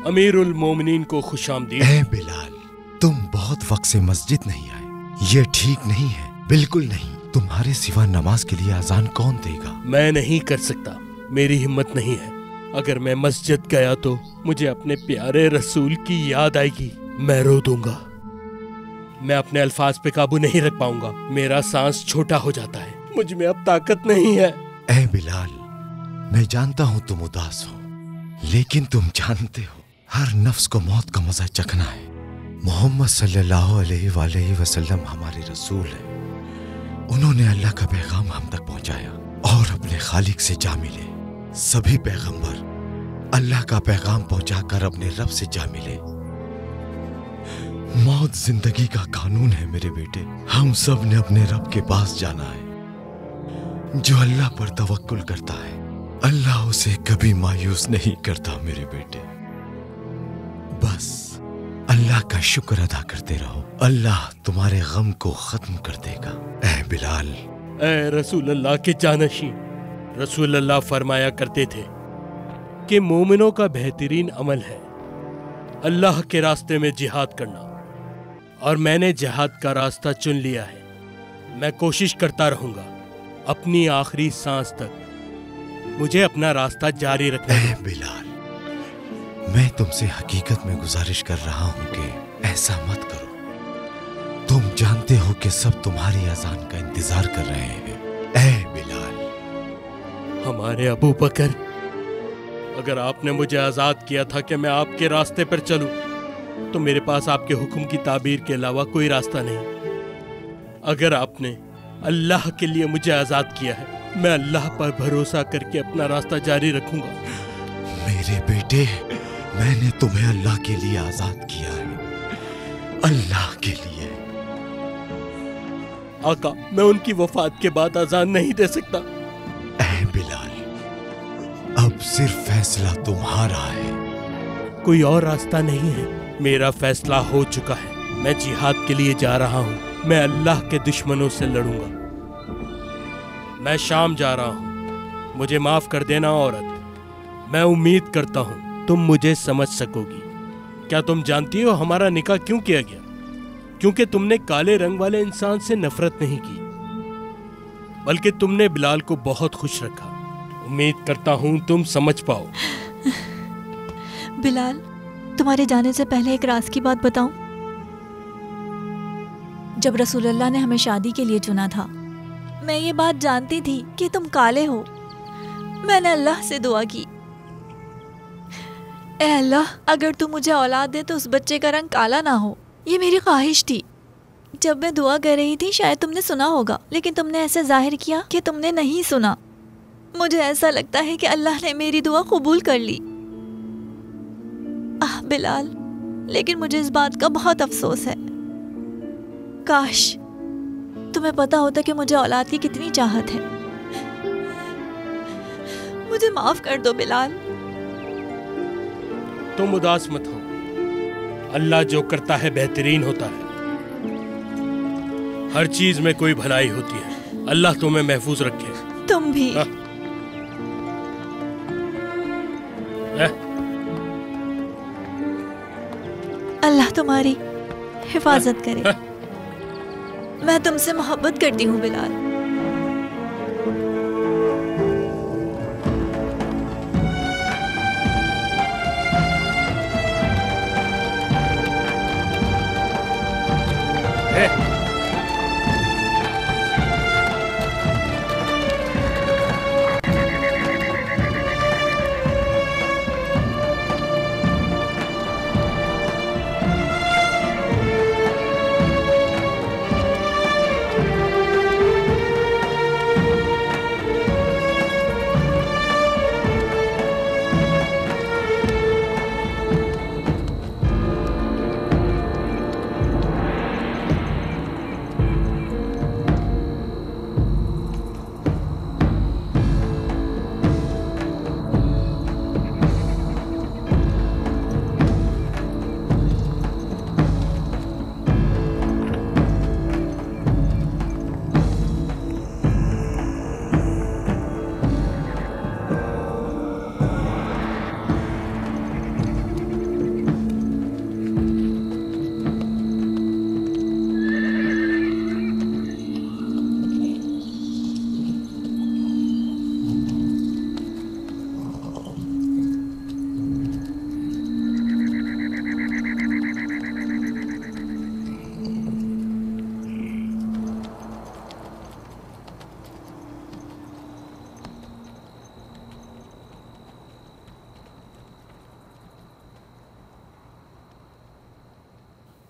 अमीरुल मोमिनीन को खुशामदीद। ए बिलाल, तुम बहुत वक्त से मस्जिद नहीं आए। ये ठीक नहीं है, बिल्कुल नहीं। तुम्हारे सिवा नमाज के लिए अजान कौन देगा? मैं नहीं कर सकता, मेरी हिम्मत नहीं है। अगर मैं मस्जिद गया तो मुझे अपने प्यारे रसूल की याद आएगी, मैं रो दूंगा। मैं अपने अल्फाज पे काबू नहीं रख पाऊंगा, मेरा सांस छोटा हो जाता है, मुझ में अब ताकत नहीं है। ए बिलाल, मैं जानता हूँ तुम उदास हो, लेकिन तुम जानते हो हर नफ्स को मौत का मजा चखना है। मोहम्मद सल्लल्लाहु अलैहि वसल्लम हमारे रसूल हैं। उन्होंने अल्लाह का पैगाम हम तक पहुंचाया और अपने खालिक से जा मिले। सभी पैगंबर अल्लाह का पैगाम पहुंचाकर अपने रब से जा मिले। मौत जिंदगी का कानून है मेरे बेटे। हम सब ने अपने रब के पास जाना है। जो अल्लाह पर तवक्कुल करता है, अल्लाह उसे कभी मायूस नहीं करता मेरे बेटे। बस अल्लाह का शुक्र अदा करते रहो, अल्लाह तुम्हारे गम को खत्म कर देगा। ए बिलाल। ए रसूल अल्लाह के जानशीं, रसूल अल्लाह फरमाया करते थे कि मोमिनों का बेहतरीन अमल है अल्लाह के रास्ते में जिहाद करना, और मैंने जिहाद का रास्ता चुन लिया है। मैं कोशिश करता रहूंगा अपनी आखिरी सांस तक। मुझे अपना रास्ता जारी रखना है। बिलाल, मैं तुमसे हकीकत में गुजारिश कर रहा हूं कि ऐसा मत करो। तुम जानते हो कि सब तुम्हारी अजान का इंतजार कर रहे हैं। ए बिलाल। हमारे अबू बकर, अगर आपने मुझे आजाद किया था कि मैं आपके रास्ते पर चलूं, तो मेरे पास आपके हुक्म की ताबीर के अलावा कोई रास्ता नहीं। अगर आपने अल्लाह के लिए मुझे आजाद किया है, मैं अल्लाह पर भरोसा करके अपना रास्ता जारी रखूंगा। मेरे बेटे, मैंने तुम्हें अल्लाह के लिए आजाद किया है, अल्लाह के लिए। आका, मैं उनकी वफात के बाद आजान नहीं दे सकता। ए बिलाल, अब सिर्फ फैसला तुम्हारा है। कोई और रास्ता नहीं है। मेरा फैसला हो चुका है। मैं जिहाद के लिए जा रहा हूँ। मैं अल्लाह के दुश्मनों से लड़ूंगा। मैं शाम जा रहा हूँ। मुझे माफ कर देना औरत। मैं उम्मीद करता हूँ तुम मुझे समझ सकोगी। क्या तुम जानती हो हमारा निकाह क्यों किया गया? क्योंकि तुमने काले रंग वाले इंसान से नफरत नहीं की, बल्कि तुमने बिलाल को बहुत खुश रखा। उम्मीद करता हूँ तुम समझ पाओ। बिलाल, तुम्हारे जाने से पहले एक राज की बात बताऊं? जब रसूलुल्लाह ने हमें शादी के लिए चुना था, मैं ये बात जानती थी कि तुम काले हो। मैंने अल्लाह से दुआ की, ए अल्लाह, अगर तू मुझे औलाद दे तो उस बच्चे का रंग काला ना हो। ये मेरी ख्वाहिश थी। जब मैं दुआ कर रही थी, शायद तुमने सुना होगा, लेकिन तुमने ऐसे जाहिर किया कि तुमने नहीं सुना। मुझे ऐसा लगता है कि अल्लाह ने मेरी दुआ कबूल कर ली। आह बिलाल, लेकिन मुझे इस बात का बहुत अफसोस है। काश तुम्हें पता होता कि मुझे औलाद की कितनी चाहत है। मुझे माफ कर दो बिलाल। तुम उदास मत हो। अल्लाह जो करता है बेहतरीन होता है। हर चीज में कोई भलाई होती है। अल्लाह तुम्हें महफूज रखे। तुम भी। अल्लाह तुम्हारी हिफाजत करे। मैं तुमसे मोहब्बत करती हूँ बिलाल।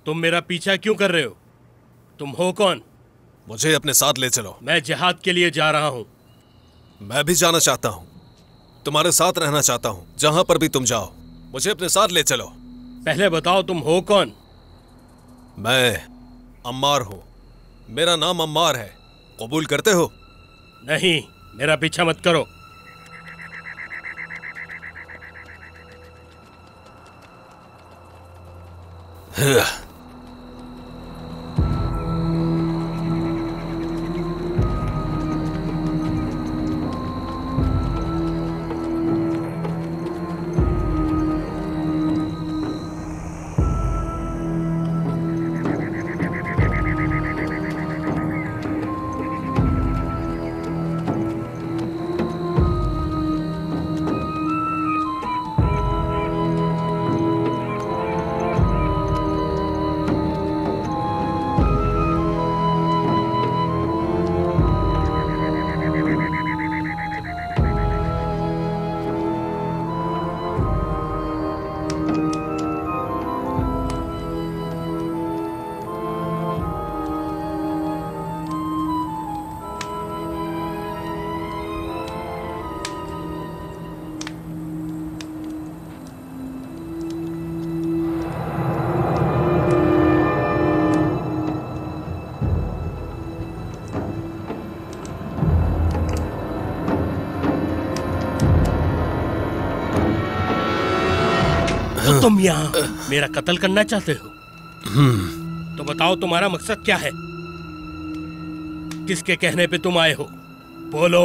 तुम मेरा पीछा क्यों कर रहे हो? तुम हो कौन? मुझे अपने साथ ले चलो। मैं जिहाद के लिए जा रहा हूँ। मैं भी जाना चाहता हूँ, तुम्हारे साथ रहना चाहता हूँ। जहां पर भी तुम जाओ मुझे अपने साथ ले चलो। पहले बताओ तुम हो कौन? मैं अम्मार हूँ, मेरा नाम अम्मार है। कबूल करते हो? नहीं, मेरा पीछा मत करो। तो तुम यहाँ मेरा कत्ल करना चाहते हो? तो बताओ तुम्हारा मकसद क्या है? किसके कहने पे तुम आए हो? बोलो।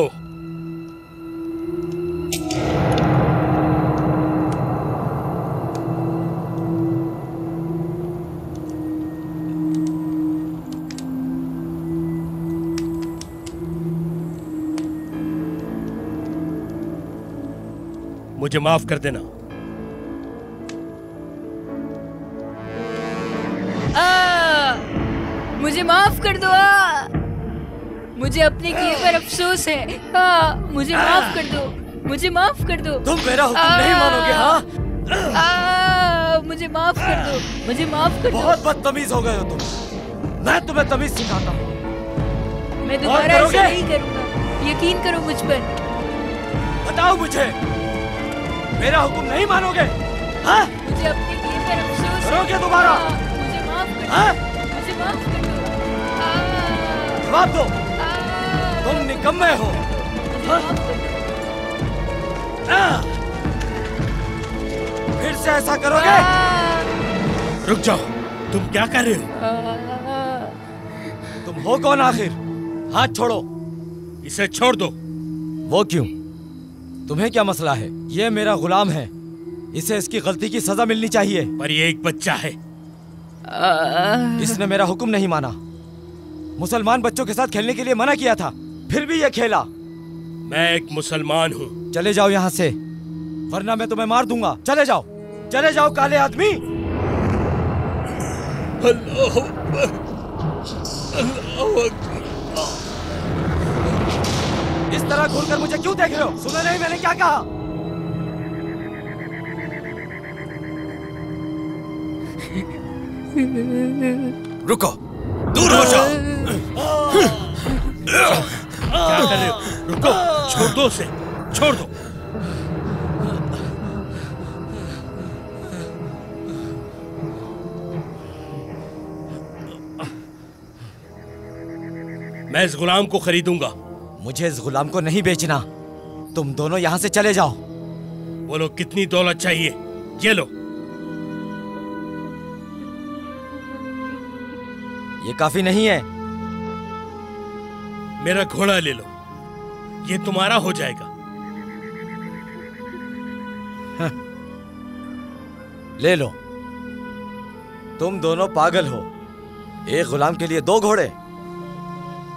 मुझे माफ कर देना। मुझे माफ कर दो। मुझे अपने किए पर अफसोस है। मुझे माफ कर दो, मुझे माफ कर दो। तुम मेरा हुक्म नहीं मानोगे? हाँ, मुझे माफ कर दो, मुझे माफ कर दो। बहुत बदतमीज हो गए हो तुम। मैं तुम्हें तमीज सिखाता हूँ। मैं दोबारा ऐसा नहीं करूँगा, यकीन करो मुझ पर। बताओ मुझे, मेरा हुक्म नहीं मानोगे? हाँ? मुझे अपने किए पर अफसोस है। करोगे दोबारा? मुझे माफ कर दो, मुझे माफ कर दो। जवाब दो, तुम निकम्मे हो। फिर से ऐसा करोगे? रुक जाओ, तुम क्या कर रहे हो? तुम हो कौन आखिर? हाथ छोड़ो। इसे छोड़ दो। वो क्यों? तुम्हें क्या मसला है? ये मेरा गुलाम है, इसे इसकी गलती की सजा मिलनी चाहिए। पर ये एक बच्चा है। इसने मेरा हुक्म नहीं माना। मुसलमान बच्चों के साथ खेलने के लिए मना किया था, फिर भी ये खेला। मैं एक मुसलमान हूँ। चले जाओ यहाँ से, वरना मैं तुम्हें मार दूंगा। चले जाओ, चले जाओ काले आदमी। अल्लाह अकबर, अल्लाह अकबर। इस तरह घूरकर मुझे क्यों देख रहे हो? सुना नहीं मैंने क्या कहा? रुको, दूर हो जाओ। क्या कर रहे हो? रुको, छोड़ दो उसे, छोड़ दो। मैं इस गुलाम को खरीदूंगा। मुझे इस गुलाम को नहीं बेचना। तुम दोनों यहाँ से चले जाओ। बोलो कितनी दौलत चाहिए? ये लो। ये काफी नहीं है। मेरा घोड़ा ले लो, ये तुम्हारा हो जाएगा। ले लो। तुम दोनों पागल हो। एक गुलाम के लिए 2 घोड़े?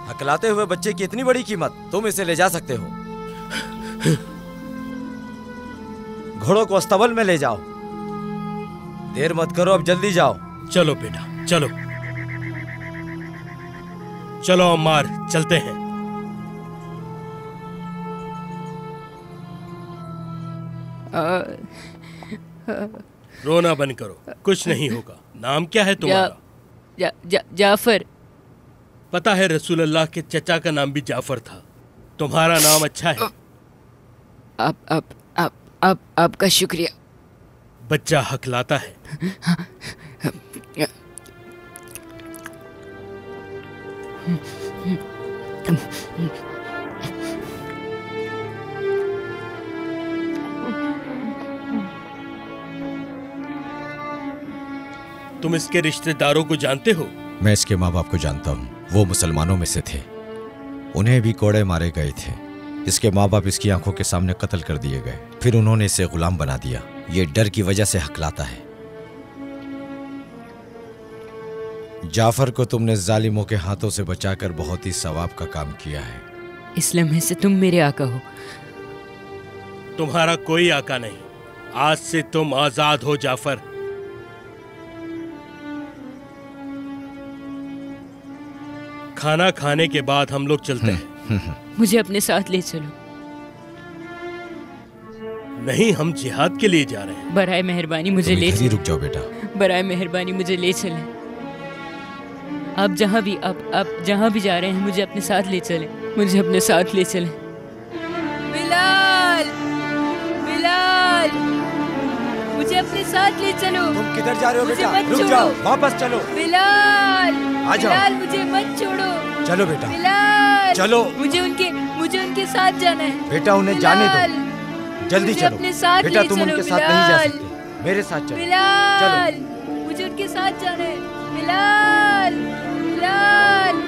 हकलाते हुए बच्चे की इतनी बड़ी कीमत? तुम इसे ले जा सकते हो। घोड़ों को अस्तबल में ले जाओ। देर मत करो, अब जल्दी जाओ। चलो बेटा, चलो चलो अम्मार, चलते हैं। रोना बंद करो, कुछ नहीं होगा। नाम क्या है तुम्हारा? जाफर। पता है रसूल अल्लाह के चचा का नाम भी जाफर था। तुम्हारा नाम अच्छा है। आपका शुक्रिया। बच्चा हकलाता है। तुम इसके रिश्तेदारों को जानते हो? मैं इसके माँ बाप को जानता हूँ। वो मुसलमानों में से थे, उन्हें भी कोड़े मारे गए थे। इसके माँ बाप इसकी आंखों के सामने कत्ल कर दिए गए, फिर उन्होंने इसे गुलाम बना दिया। ये डर की वजह से हकलाता है। जाफर को तुमने जालिमों के हाथों से बचाकर बहुत ही सवाब का काम किया है। इस लम्हे से तुम मेरे आका हो। तुम्हारा कोई आका नहीं। आज से तुम आजाद हो जाफर। खाना खाने के बाद हम लोग चलते हैं। मुझे अपने साथ ले चलो। नहीं, हम जिहाद के लिए जा रहे हैं। बराए मेहरबानी मुझे ले चलो। रुक जाओ बेटा। बराए मेहरबानी मुझे ले चलें। आप जहाँ भी जा रहे हैं मुझे अपने साथ ले चलें। मुझे अपने साथ ले चलें। बिलाल, बिलाल, मुझे अपने साथ ले चलो। तुम किधर जा रहे हो बेटा? मुझे मत रुक जाओ, छोड़ो। वापस चलो। बिलाल, आ जाओ। बिलाल मुझे मत छोड़ो। चलो बेटा, बिलाल, चलो। मुझे उनके साथ जाना है। बेटा उन्हें जाने दो, जल्दी मुझे चलो। अपने साथ बेटा ले तुम चलो, उनके साथ नहीं जा बिलाल। सकते, मेरे साथ चलो। बिलाल, मुझे उनके साथ जाना है। बिलाल, बिलाल।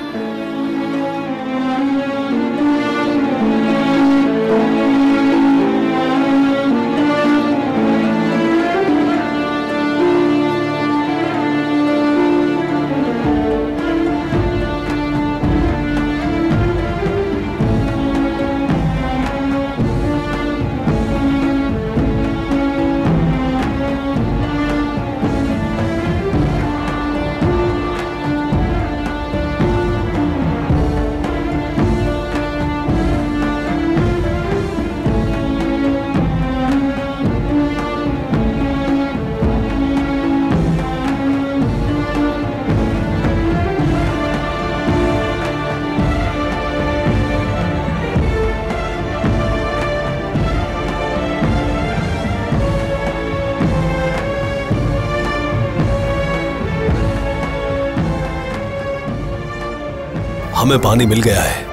हमें पानी मिल गया है।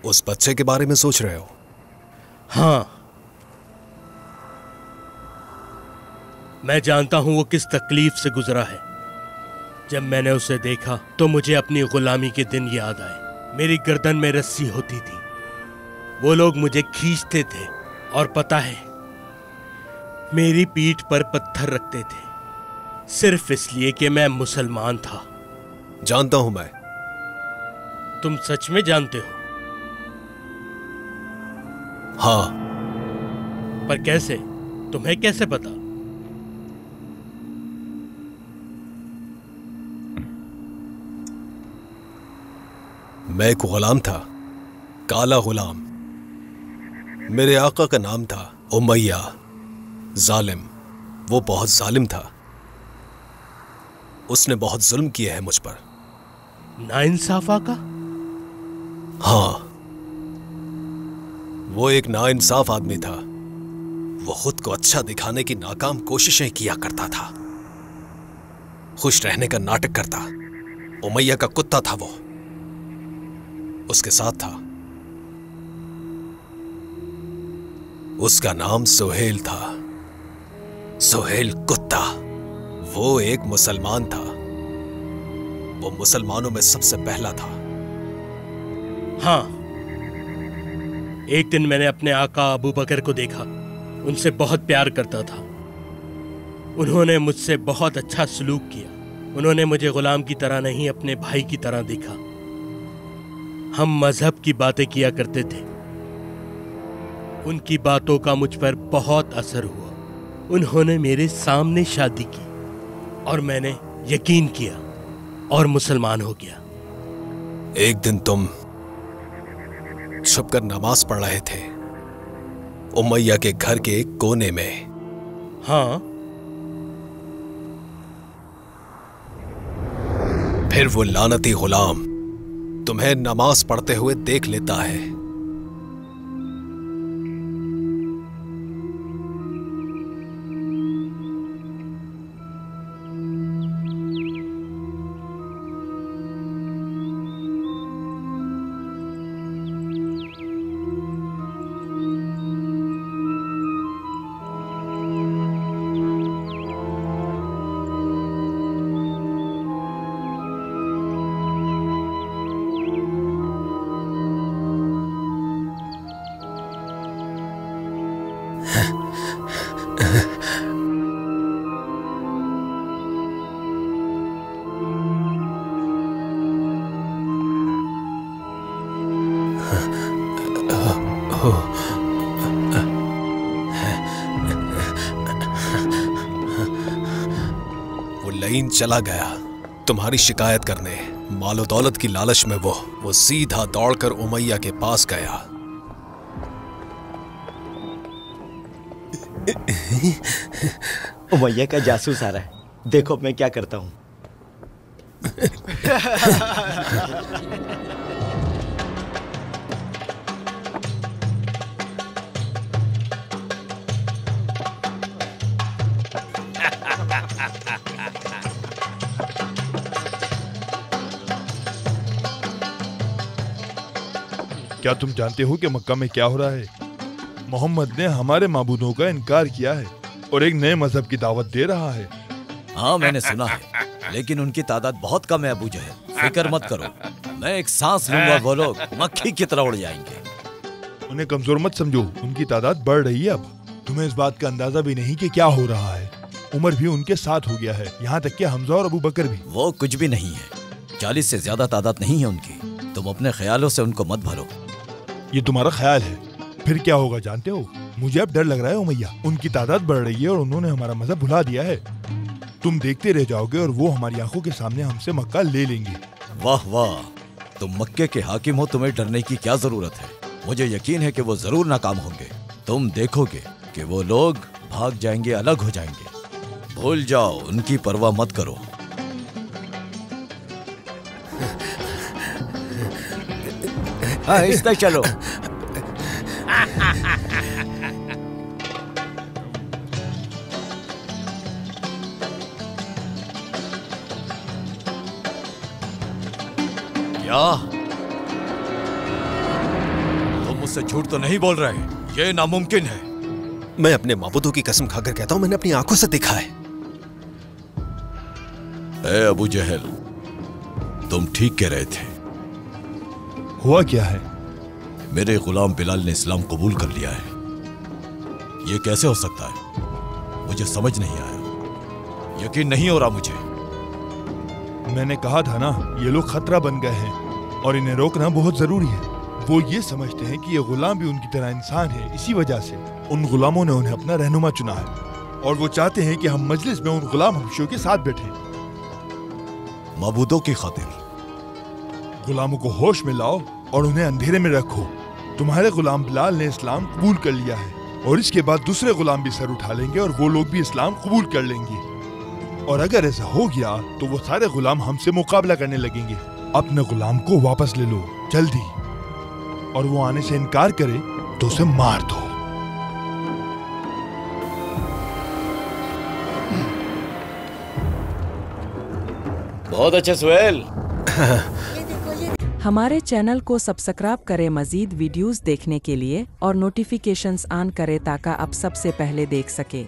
उस बच्चे के बारे में सोच रहे हो? हाँ, मैं जानता हूं वो किस तकलीफ से गुजरा है। जब मैंने उसे देखा तो मुझे अपनी गुलामी के दिन याद आए। मेरी गर्दन में रस्सी होती थी, वो लोग मुझे खींचते थे और पता है मेरी पीठ पर पत्थर रखते थे, सिर्फ इसलिए कि मैं मुसलमान था। जानता हूं मैं। तुम सच में जानते हो? हाँ। पर कैसे? तुम्हें कैसे पता? मैं एक गुलाम था, काला गुलाम। मेरे आका का नाम था उमैया, जालिम। वो बहुत जालिम था, उसने बहुत जुल्म किए हैं मुझ पर। नाइंसाफ आका? हाँ, वो एक नाइंसाफ आदमी था। वो खुद को अच्छा दिखाने की नाकाम कोशिशें किया करता था, खुश रहने का नाटक करता। उमैया का कुत्ता था वो, उसके साथ था। उसका नाम सुहेल था, सुहेल कुत्ता। वो एक मुसलमान था, वो मुसलमानों में सबसे पहला था। हाँ, एक दिन मैंने अपने आका अबू बकर को देखा, उनसे बहुत प्यार करता था। उन्होंने मुझसे बहुत अच्छा सलूक किया। उन्होंने मुझे गुलाम की तरह नहीं, अपने भाई की तरह देखा। हम मजहब की बातें किया करते थे। उनकी बातों का मुझ पर बहुत असर हुआ। उन्होंने मेरे सामने शादी की और मैंने यकीन किया और मुसलमान हो गया। एक दिन तुम छुपकर नमाज पढ़ रहे थे उमैया के घर के एक कोने में। हाँ। फिर वो लानती गुलाम तुम्हें नमाज पढ़ते हुए देख लेता है। चला गया तुम्हारी शिकायत करने। मालो दौलत की लालच में वो सीधा दौड़कर उमैया के पास गया। उमैया का जासूस आ रहा है, देखो मैं क्या करता हूं। क्या तुम जानते हो कि मक्का में क्या हो रहा है? मोहम्मद ने हमारे माबूदों का इनकार किया है और एक नए मजहब की दावत दे रहा है। हाँ मैंने सुना है, लेकिन उनकी तादाद बहुत कम है अबू जहल। फिक्र मत करो, मैं एक सांस लूंगा, वो लोग मक्खी की तरह उड़ जाएंगे। उन्हें कमजोर मत समझो, उनकी तादाद बढ़ रही है अब। तुम्हें इस बात का अंदाजा भी नहीं कि क्या हो रहा है। उमर भी उनके साथ हो गया है, यहाँ तक कि हमजा और अबू बकर भी। वो कुछ भी नहीं है, 40 से ज्यादा तादाद नहीं है उनकी। तुम अपने ख्यालों से उनको मत भरो। ये तुम्हारा ख्याल है, फिर क्या होगा जानते हो? मुझे अब डर लग रहा है उमैया, उनकी तादाद बढ़ रही है और उन्होंने हमारा मजहब भुला दिया है। तुम देखते रह जाओगे और वो हमारी आंखों के सामने हमसे मक्का ले लेंगे। वाह वाह, तुम मक्के के हाकिम हो, तुम्हें डरने की क्या जरूरत है। मुझे यकीन है कि वो जरूर नाकाम होंगे। तुम देखोगे कि वो लोग भाग जाएंगे, अलग हो जाएंगे। भूल जाओ, उनकी परवाह मत करो। आहिस्ता चलो। क्या तुम मुझसे झूठ तो नहीं बोल रहे? ये नामुमकिन है। मैं अपने माबूदों की कसम खाकर कहता हूं, मैंने अपनी आंखों से देखा है। ए अबू जहल, तुम ठीक कह रहे थे। हुआ क्या है? मेरे गुलाम बिलाल ने इस्लाम कबूल कर लिया है। ये कैसे हो सकता है? मुझे समझ नहीं आया, यकीन नहीं हो रहा मुझे। मैंने कहा था ना, ये लोग खतरा बन गए हैं और इन्हें रोकना बहुत जरूरी है। वो ये समझते हैं कि ये गुलाम भी उनकी तरह इंसान है, इसी वजह से उन गुलामों ने उन्हें अपना रहनुमा चुना है और वो चाहते हैं कि हम मजलिस में उन गुलाम हबशियों के साथ बैठें। मबूदों की खातिर गुलामों को होश में लाओ और उन्हें अंधेरे में रखो। तुम्हारे गुलाम बिलाल ने इस्लाम कबूल कर लिया है और इसके बाद दूसरे गुलाम भी सर उठा लेंगे और वो लोग भी इस्लाम कबूल कर लेंगे। और अगर ऐसा हो गया तो वो सारे गुलाम हमसे मुकाबला करने लगेंगे। अपने गुलाम को वापस ले लो जल्दी, और वो आने से इनकार करे तो उसे मार दो। बहुत अच्छे सुहेल। हमारे चैनल को सब्सक्राइब करें मजीद वीडियोस देखने के लिए और नोटिफिकेशंस ऑन करें ताकि आप सबसे पहले देख सके।